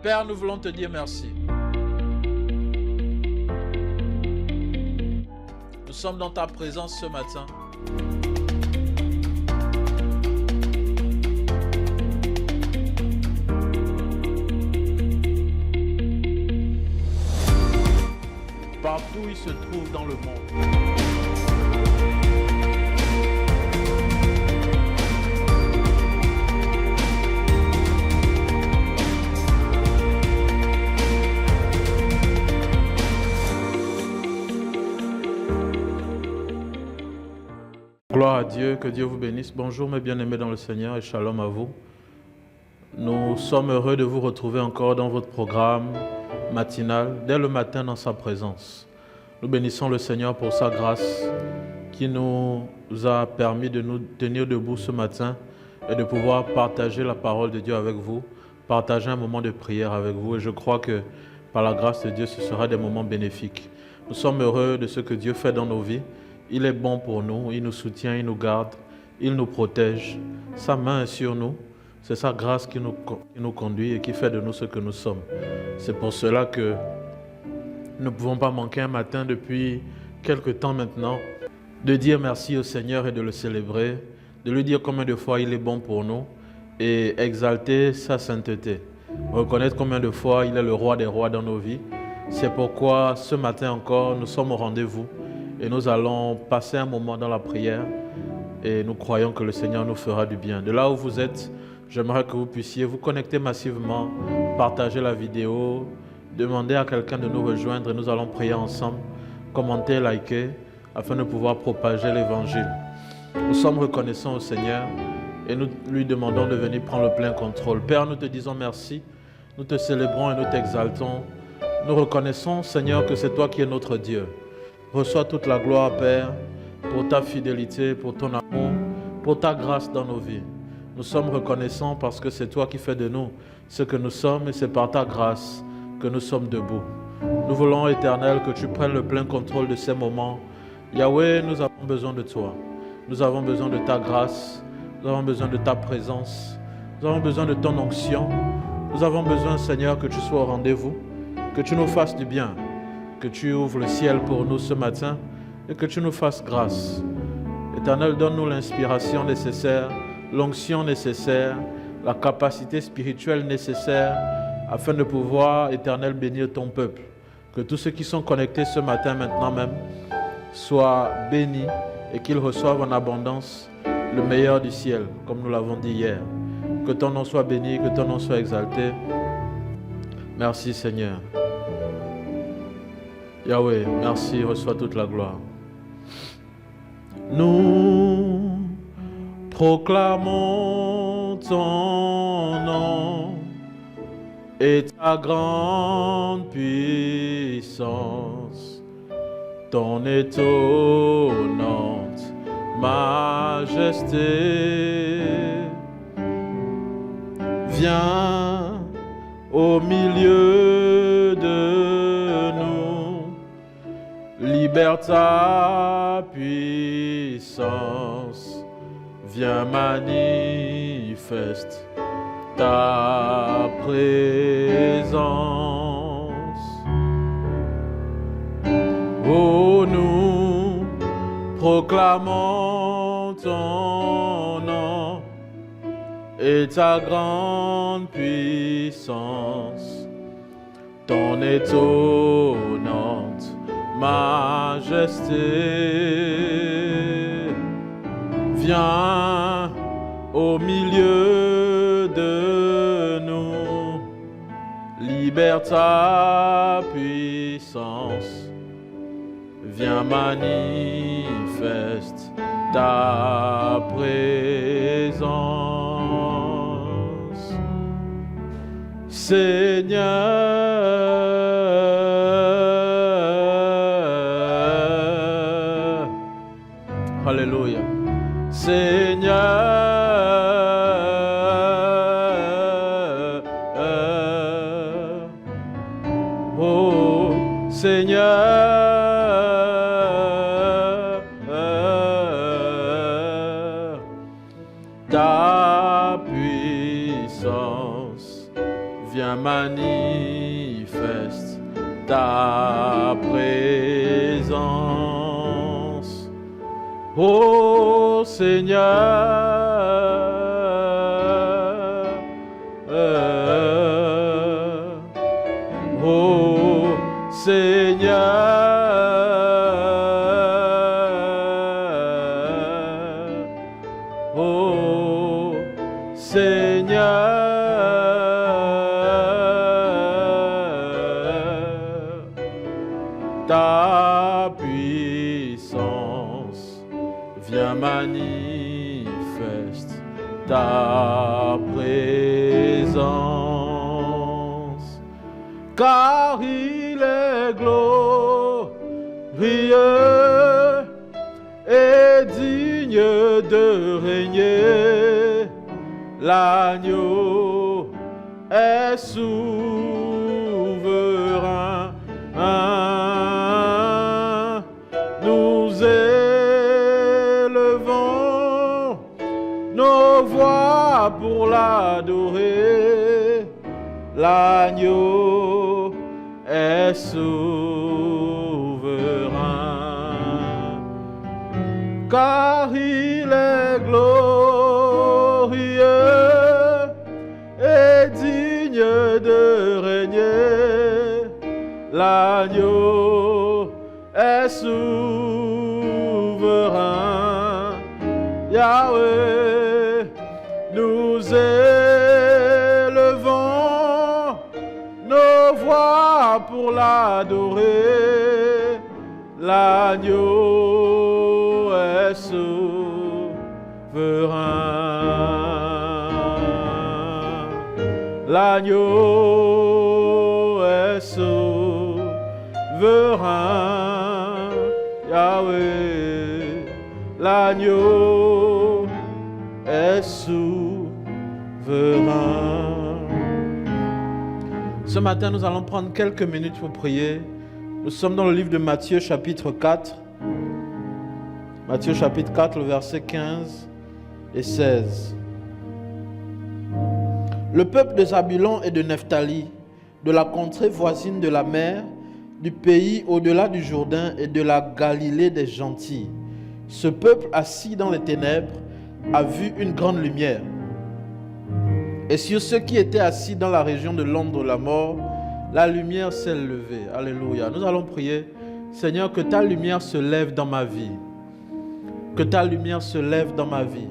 Père, nous voulons te dire merci. Nous sommes dans ta présence ce matin. Partout où il se trouve dans le monde. Gloire à Dieu, que Dieu vous bénisse. Bonjour mes bien-aimés dans le Seigneur et shalom à vous. Nous sommes heureux de vous retrouver encore dans votre programme matinal, dès le matin dans sa présence. Nous bénissons le Seigneur pour sa grâce qui nous a permis de nous tenir debout ce matin et de pouvoir partager la parole de Dieu avec vous, partager un moment de prière avec vous. Et je crois que par la grâce de Dieu, ce sera des moments bénéfiques. Nous sommes heureux de ce que Dieu fait dans nos vies. Il est bon pour nous, il nous soutient, il nous garde, il nous protège. Sa main est sur nous. C'est sa grâce qui nous conduit et qui fait de nous ce que nous sommes. C'est pour cela que nous ne pouvons pas manquer un matin depuis quelque temps maintenant de dire merci au Seigneur et de le célébrer, de lui dire combien de fois il est bon pour nous et exalter sa sainteté. Reconnaître combien de fois il est le roi des rois dans nos vies. C'est pourquoi ce matin encore, nous sommes au rendez-vous et nous allons passer un moment dans la prière et nous croyons que le Seigneur nous fera du bien. De là où vous êtes, j'aimerais que vous puissiez vous connecter massivement, partager la vidéo, demander à quelqu'un de nous rejoindre et nous allons prier ensemble, commenter, liker, afin de pouvoir propager l'évangile. Nous sommes reconnaissants au Seigneur et nous lui demandons de venir prendre le plein contrôle. Père, nous te disons merci, nous te célébrons et nous t'exaltons. Nous reconnaissons, Seigneur, que c'est toi qui es notre Dieu. Reçois toute la gloire, Père, pour ta fidélité, pour ton amour, pour ta grâce dans nos vies. Nous sommes reconnaissants parce que c'est toi qui fais de nous ce que nous sommes et c'est par ta grâce que nous sommes debout. Nous voulons, Éternel, que tu prennes le plein contrôle de ces moments. Yahweh, nous avons besoin de toi. Nous avons besoin de ta grâce. Nous avons besoin de ta présence. Nous avons besoin de ton onction. Nous avons besoin, Seigneur, que tu sois au rendez-vous, que tu nous fasses du bien, que tu ouvres le ciel pour nous ce matin et que tu nous fasses grâce. Éternel, donne-nous l'inspiration nécessaire, l'onction nécessaire, la capacité spirituelle nécessaire afin de pouvoir, Éternel, bénir ton peuple. Que tous ceux qui sont connectés ce matin, maintenant même, soient bénis et qu'ils reçoivent en abondance le meilleur du ciel, comme nous l'avons dit hier. Que ton nom soit béni, que ton nom soit exalté. Merci Seigneur. Yahweh, merci, reçois toute la gloire. Nous proclamons ton nom et ta grande puissance, ton étonnante majesté. Viens au milieu de nous, libère ta puissance, viens manifeste ta présence. Oh, nous proclamons ton nom et ta grande puissance, ton étonnante majesté. Viens au milieu de nous, libère ta puissance, viens manifeste ta présence. Seigneur, alléluia. Seigneur, oh Seigneur, ta puissance viens manifeste ta présence. Ô Seigneur, ô Seigneur, ô Seigneur, ta puissance vient manifeste ta présence, car il est glorieux et digne de régner. L'agneau est souverain. Nous élevons nos voix pour l'adorer. L'agneau est souverain, car il est glorieux et digne de régner. L'agneau est souverain. Yahweh, nous élevons nos voix pour l'adorer. L'agneau est souverain. L'agneau est souverain. Yahweh, l'agneau est souverain. Ce matin, nous allons prendre quelques minutes pour prier. Nous sommes dans le livre de Matthieu, chapitre 4. Matthieu, chapitre 4, le verset 15 et 16. Le peuple de Zabulon et de Nephtali, de la contrée voisine de la mer, du pays au-delà du Jourdain et de la Galilée des gentils. Ce peuple assis dans les ténèbres a vu une grande lumière. Et sur ceux qui étaient assis dans la région de l'ombre de la mort, la lumière s'est levée. Alléluia. Nous allons prier. Seigneur, que ta lumière se lève dans ma vie. Que ta lumière se lève dans ma vie.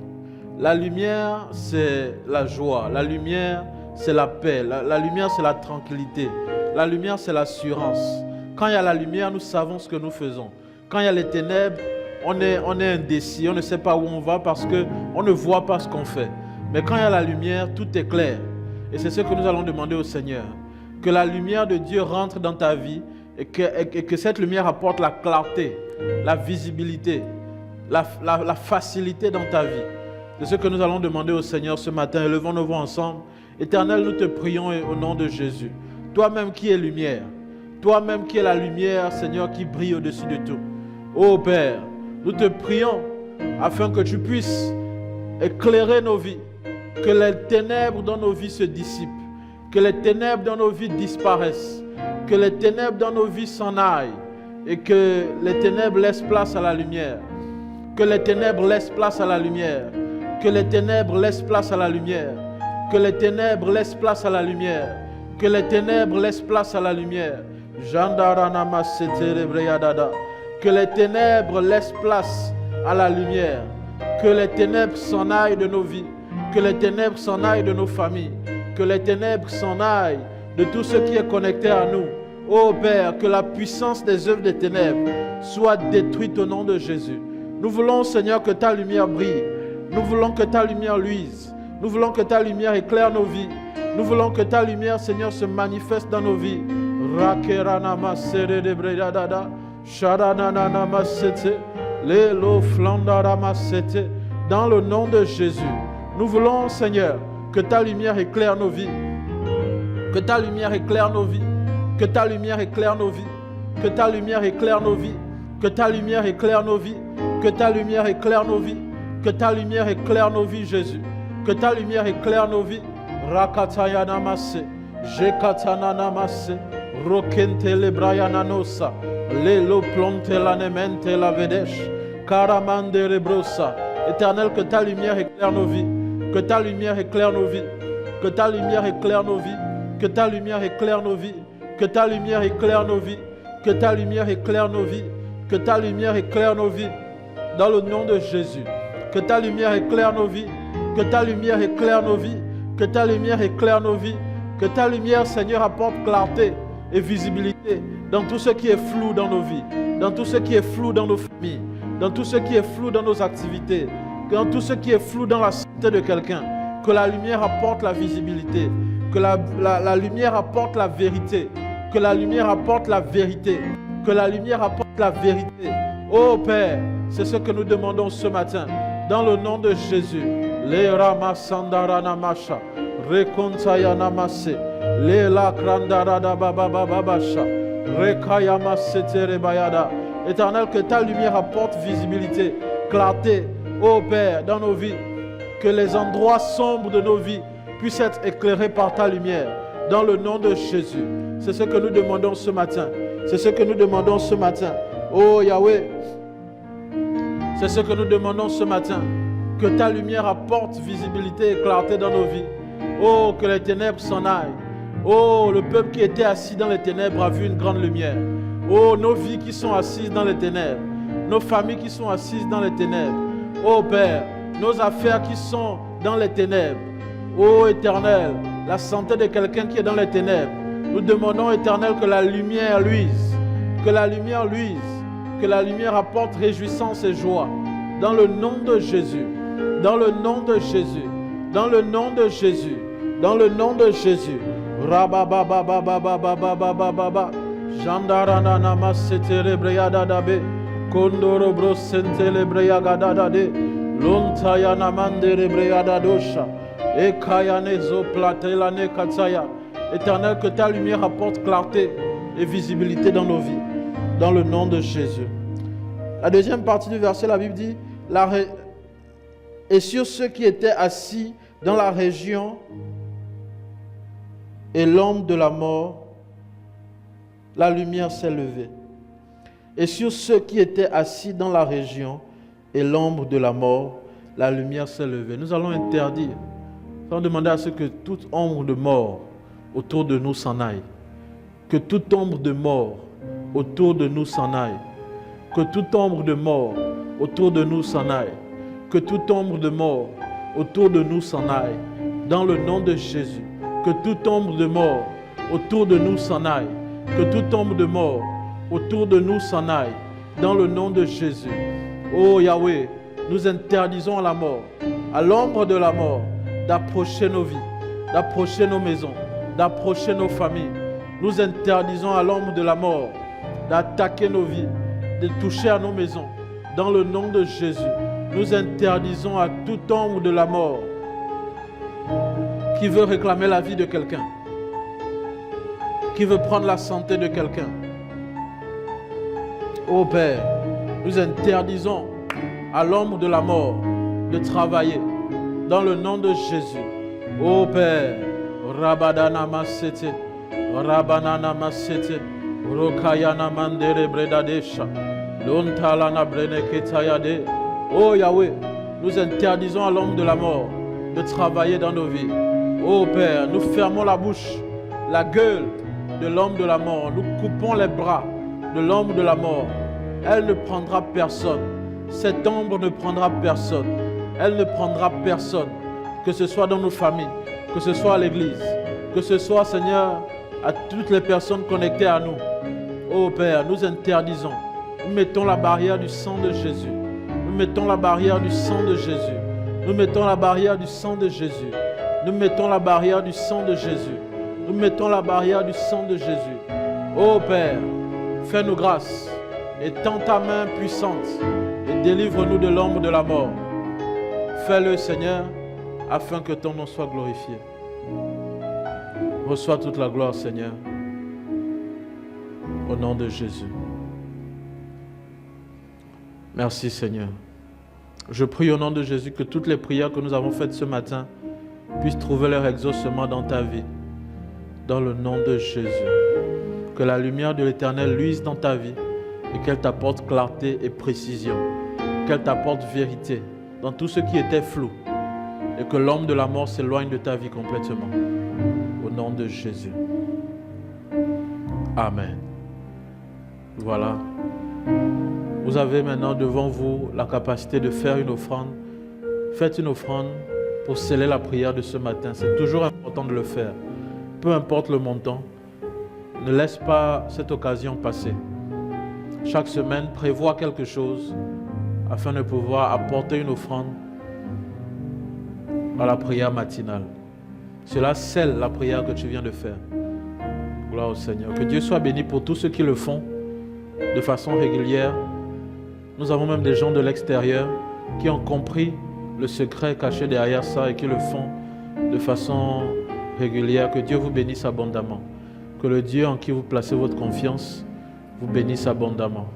La lumière, c'est la joie. La lumière, c'est la paix. La lumière, c'est la tranquillité. La lumière, c'est l'assurance. Quand il y a la lumière, nous savons ce que nous faisons. Quand il y a les ténèbres, on est indécis. On ne sait pas où on va parce qu'on ne voit pas ce qu'on fait. Mais quand il y a la lumière, tout est clair. Et c'est ce que nous allons demander au Seigneur. Que la lumière de Dieu rentre dans ta vie et que cette lumière apporte la clarté, la visibilité, la facilité dans ta vie. C'est ce que nous allons demander au Seigneur ce matin. Élevons nos voix ensemble. Éternel, nous te prions au nom de Jésus. Toi-même qui es lumière, toi-même qui es la lumière, Seigneur, qui brille au-dessus de tout. Ô Père, nous te prions afin que tu puisses éclairer nos vies, que les ténèbres dans nos vies se dissipent, que les ténèbres dans nos vies disparaissent, que les ténèbres dans nos vies s'en aillent et que les ténèbres laissent place à la lumière, que les ténèbres laissent place à la lumière, que les ténèbres laissent place à la lumière, que les ténèbres laissent place à la lumière, que les ténèbres laissent place à la lumière. Que les ténèbres laissent place à la lumière, que les ténèbres s'en aillent de nos vies, que les ténèbres s'en aillent de nos familles, que les ténèbres s'en aillent de tout ce qui est connecté à nous. Ô Père, que la puissance des œuvres des ténèbres soit détruite au nom de Jésus. Nous voulons, Seigneur, que ta lumière brille. Nous voulons que ta lumière luise. Nous voulons que ta lumière éclaire nos vies. Nous voulons que ta lumière, Seigneur, se manifeste dans nos vies. Dans le nom de Jésus, nous voulons, Seigneur, que ta lumière éclaire nos vies. Que ta lumière éclaire nos vies. Que ta lumière éclaire nos vies. Que ta lumière éclaire nos vies. Que ta lumière éclaire nos vies. Que ta lumière éclaire nos vies. Que ta lumière éclaire nos vies, Jésus. Que ta lumière éclaire nos vies. Rakatayana Masse. Jekatanana masse, rokente le brayananosa, lelo plonte la nemente la vedesh, karamande rebrosa. Éternel, que ta lumière éclaire nos vies, que ta lumière éclaire nos vies, que ta lumière éclaire nos vies, que ta lumière éclaire nos vies, que ta lumière éclaire nos vies, que ta lumière éclaire nos vies, que ta lumière éclaire nos vies, dans le nom de Jésus. Que ta lumière éclaire nos vies, que ta lumière éclaire nos vies, que ta lumière éclaire nos vies, que ta lumière, Seigneur, apporte clarté et visibilité dans tout ce qui est flou dans nos vies, dans tout ce qui est flou dans nos familles, dans tout ce qui est flou dans nos activités, dans tout ce qui est flou dans la santé de quelqu'un. Que la lumière apporte la visibilité, que la lumière apporte la vérité, que la lumière apporte la vérité, que la lumière apporte la vérité. Oh Père, c'est ce que nous demandons ce matin, dans le nom de Jésus. Le Rama Sandarana Masha, Rekontayana Masse, Le La Krandarada Baba Babasha, Rekayama Setere Bayada. Éternel, que ta lumière apporte visibilité, clarté, ô Père, dans nos vies. Que les endroits sombres de nos vies puissent être éclairés par ta lumière, dans le nom de Jésus. C'est ce que nous demandons ce matin. C'est ce que nous demandons ce matin. Oh Yahweh, c'est ce que nous demandons ce matin. Que ta lumière apporte visibilité et clarté dans nos vies. Oh, que les ténèbres s'en aillent. Oh, le peuple qui était assis dans les ténèbres a vu une grande lumière. Oh, nos vies qui sont assises dans les ténèbres. Nos familles qui sont assises dans les ténèbres. Oh Père, nos affaires qui sont dans les ténèbres. Oh Éternel, la santé de quelqu'un qui est dans les ténèbres. Nous demandons, Éternel, que la lumière luise. Que la lumière luise. Que la lumière apporte réjouissance et joie. Dans le nom de Jésus. Dans le nom de Jésus. Dans le nom de Jésus. Dans le nom de Jésus. Rababababababababababa. Jandarana masetere breyada dabe. Kondoro brosentele breyagada dade. Lontayana mandere breyada dosha. Ekayane zo platelane kataya. Éternel, que ta lumière apporte clarté et visibilité dans nos vies. Dans le nom de Jésus. La deuxième partie du verset, la Bible dit, et sur ceux qui étaient assis dans la région et l'ombre de la mort, la lumière s'est levée. Et sur ceux qui étaient assis dans la région et l'ombre de la mort, la lumière s'est levée. Nous allons interdire, nous allons demander à ce que toute ombre de mort autour de nous s'en aille. Que toute ombre de mort autour de nous s'en aille. Que toute ombre de mort autour de nous s'en aille. Que toute ombre de mort autour de nous s'en aille. Dans le nom de Jésus. Que toute ombre de mort autour de nous s'en aille. Que toute ombre de mort autour de nous s'en aille. Dans le nom de Jésus. Oh Yahweh, nous interdisons à la mort, à l'ombre de la mort, d'approcher nos vies, d'approcher nos maisons, d'approcher nos familles. Nous interdisons à l'ombre de la mort d'attaquer nos vies, de toucher à nos maisons. Dans le nom de Jésus, nous interdisons à toute ombre de la mort qui veut réclamer la vie de quelqu'un, qui veut prendre la santé de quelqu'un. Ô Père, nous interdisons à l'ombre de la mort de travailler. Dans le nom de Jésus. Ô Père, Rabadana Masete, Rabanana Masete, Rokayana Mandere Bredadesha, Lontalana Breneketayade. Oh Yahweh, nous interdisons à l'homme de la mort de travailler dans nos vies. Oh Père, nous fermons la bouche, la gueule de l'homme de la mort. Nous coupons les bras de l'homme de la mort. Elle ne prendra personne. Cette ombre ne prendra personne. Elle ne prendra personne. Que ce soit dans nos familles, que ce soit à l'église, que ce soit, Seigneur, à toutes les personnes connectées à nous. Oh Père, nous interdisons. Nous mettons la barrière du sang de Jésus. Nous mettons la barrière du sang de Jésus. Nous mettons la barrière du sang de Jésus. Nous mettons la barrière du sang de Jésus. Nous mettons la barrière du sang de Jésus. Oh Père, fais-nous grâce. Étends ta main puissante et délivre-nous de l'ombre de la mort. Fais-le, Seigneur, afin que ton nom soit glorifié. Reçois toute la gloire, Seigneur, au nom de Jésus. Merci, Seigneur. Je prie au nom de Jésus que toutes les prières que nous avons faites ce matin puissent trouver leur exaucement dans ta vie. dans le nom de Jésus. Que la lumière de l'Éternel luise dans ta vie et qu'elle t'apporte clarté et précision, qu'elle t'apporte vérité dans tout ce qui était flou et que l'homme de la mort s'éloigne de ta vie complètement. Au nom de Jésus. Amen. Voilà. Vous avez maintenant devant vous la capacité de faire une offrande. Faites une offrande pour sceller la prière de ce matin. C'est toujours important de le faire. Peu importe le montant, ne laisse pas cette occasion passer. Chaque semaine, prévois quelque chose afin de pouvoir apporter une offrande à la prière matinale. Cela scelle la prière que tu viens de faire. Gloire au Seigneur. Que Dieu soit béni pour tous ceux qui le font de façon régulière. Nous avons même des gens de l'extérieur qui ont compris le secret caché derrière ça et qui le font de façon régulière. Que Dieu vous bénisse abondamment. Que le Dieu en qui vous placez votre confiance vous bénisse abondamment.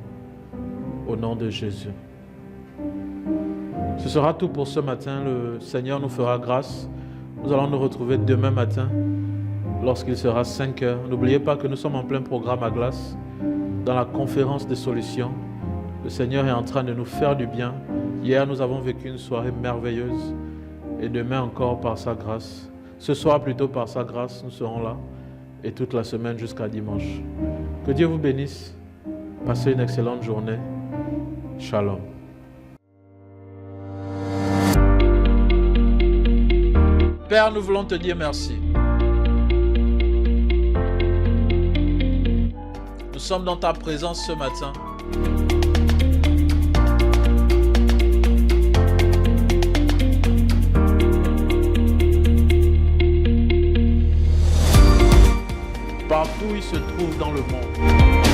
Au nom de Jésus. Ce sera tout pour ce matin. Le Seigneur nous fera grâce. Nous allons nous retrouver demain matin lorsqu'il sera 5 heures. N'oubliez pas que nous sommes en plein programme à Glace dans la conférence des solutions. Le Seigneur est en train de nous faire du bien. Hier, nous avons vécu une soirée merveilleuse et demain encore par sa grâce. Ce soir plutôt par sa grâce, nous serons là et toute la semaine jusqu'à dimanche. Que Dieu vous bénisse. Passez une excellente journée. Shalom. Père, nous voulons te dire merci. Nous sommes dans ta présence ce matin. Partout où il se trouve dans le monde.